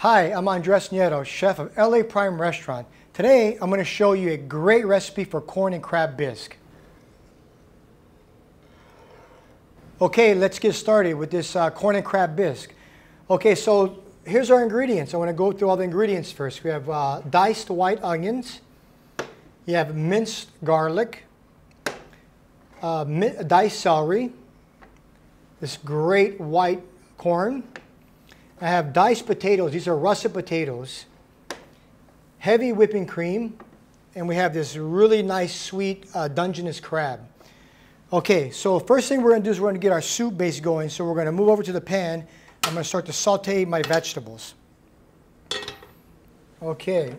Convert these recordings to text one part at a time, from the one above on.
Hi, I'm Andreas Nieto, chef of LA Prime Restaurant. Today, I'm going to show you a great recipe for corn and crab bisque. Okay, let's get started with this corn and crab bisque. Okay, so here's our ingredients. I want to go through all the ingredients first. We have diced white onions. You have minced garlic, diced celery, this great white corn. I have diced potatoes. These are russet potatoes, heavy whipping cream, and we have this really nice, sweet Dungeness crab. Okay, so first thing we're going to do is we're going to get our soup base going. So we're going to move over to the pan. I'm going to start to saute my vegetables. Okay,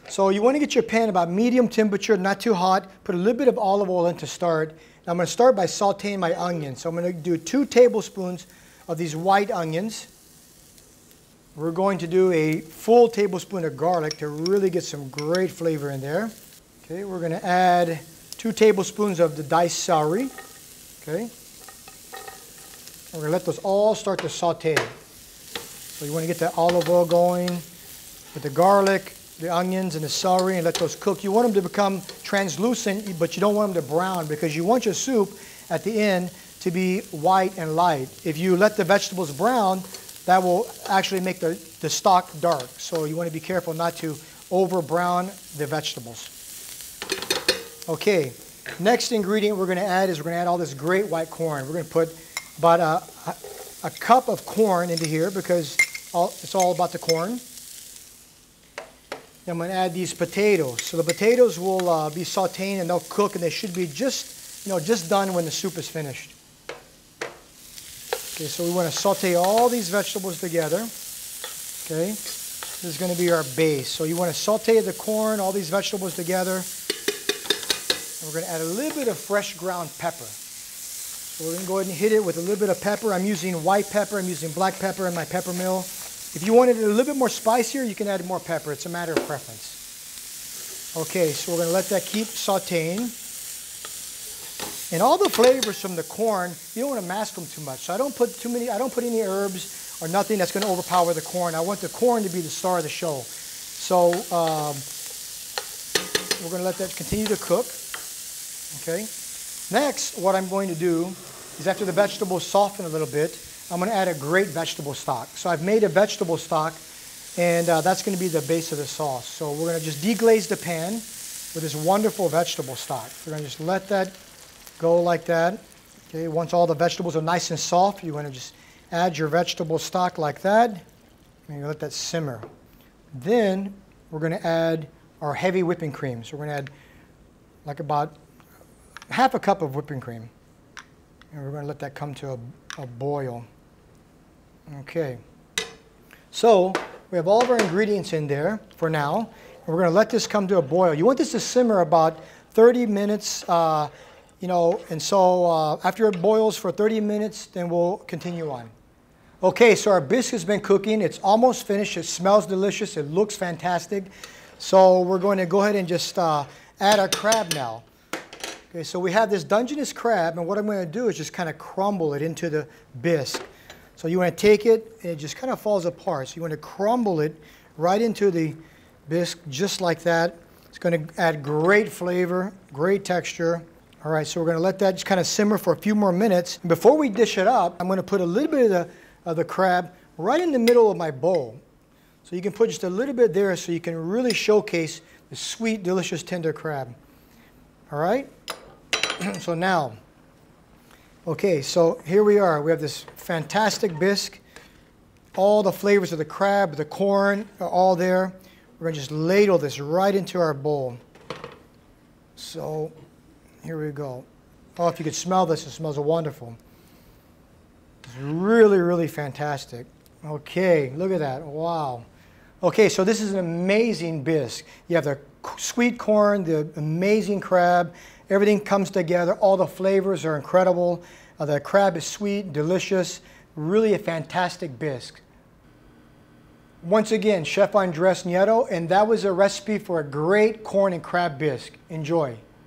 so you want to get your pan about medium temperature, not too hot. Put a little bit of olive oil in to start. I'm going to start by sauteing my onions. So I'm going to do 2 tablespoons of these white onions. We're going to do a full tablespoon of garlic to really get some great flavor in there. Okay, we're going to add 2 tablespoons of the diced celery. Okay, we're going to let those all start to saute. So you want to get that olive oil going with the garlic, the onions, and the celery, and let those cook. You want them to become translucent, but you don't want them to brown because you want your soup at the end to be white and light. If you let the vegetables brown, that will actually make the stock dark. So you want to be careful not to over brown the vegetables. Okay, next ingredient we're going to add is we're going to add all this great white corn. We're going to put about a cup of corn into here because it's all about the corn. Then I'm going to add these potatoes. So the potatoes will be sauteing and they'll cook, and they should be just done when the soup is finished. Okay, so we want to saute all these vegetables together. Okay, this is going to be our base. So you want to saute the corn, all these vegetables together. And we're going to add a little bit of fresh ground pepper. So we're going to go ahead and hit it with a little bit of pepper. I'm using white pepper. I'm using black pepper in my pepper mill. If you wanted it a little bit more spicier, you can add more pepper. It's a matter of preference. Okay, so we're going to let that keep sauteing. And all the flavors from the corn, you don't want to mask them too much. So I don't put any herbs or nothing that's going to overpower the corn. I want the corn to be the star of the show. So we're going to let that continue to cook. Okay. Next, what I'm going to do is after the vegetables soften a little bit, I'm going to add a great vegetable stock. So I've made a vegetable stock, and that's going to be the base of the sauce. So we're going to just deglaze the pan with this wonderful vegetable stock. We're going to just let that go like that. Okay, once all the vegetables are nice and soft, you want to just add your vegetable stock like that, and you let that simmer. Then we're going to add our heavy whipping cream. So we're going to add like about half a cup of whipping cream, and we're going to let that come to a boil. Okay, so we have all of our ingredients in there for now, and we're going to let this come to a boil. You want this to simmer about 30 minutes. And so after it boils for 30 minutes, then we'll continue on. Okay, so our bisque has been cooking. It's almost finished. It smells delicious. It looks fantastic. So we're going to go ahead and just add our crab now. Okay, so we have this Dungeness crab, and what I'm going to do is just kind of crumble it into the bisque. So you want to take it, and it just kind of falls apart. So you want to crumble it right into the bisque just like that. It's going to add great flavor, great texture. All right, so we're going to let that just kind of simmer for a few more minutes. Before we dish it up, I'm going to put a little bit of the crab right in the middle of my bowl. So you can put just a little bit there so you can really showcase the sweet, delicious, tender crab. All right? So now, okay, so here we are. We have this fantastic bisque. All the flavors of the crab, the corn are all there. We're going to just ladle this right into our bowl. So here we go. Oh, if you could smell this, it smells wonderful. It's really, really fantastic. Okay, look at that. Wow. Okay, so this is an amazing bisque. You have the sweet corn, the amazing crab. Everything comes together. All the flavors are incredible. The crab is sweet, delicious. Really a fantastic bisque. Once again, Chef Andreas Nieto, and that was a recipe for a great corn and crab bisque. Enjoy.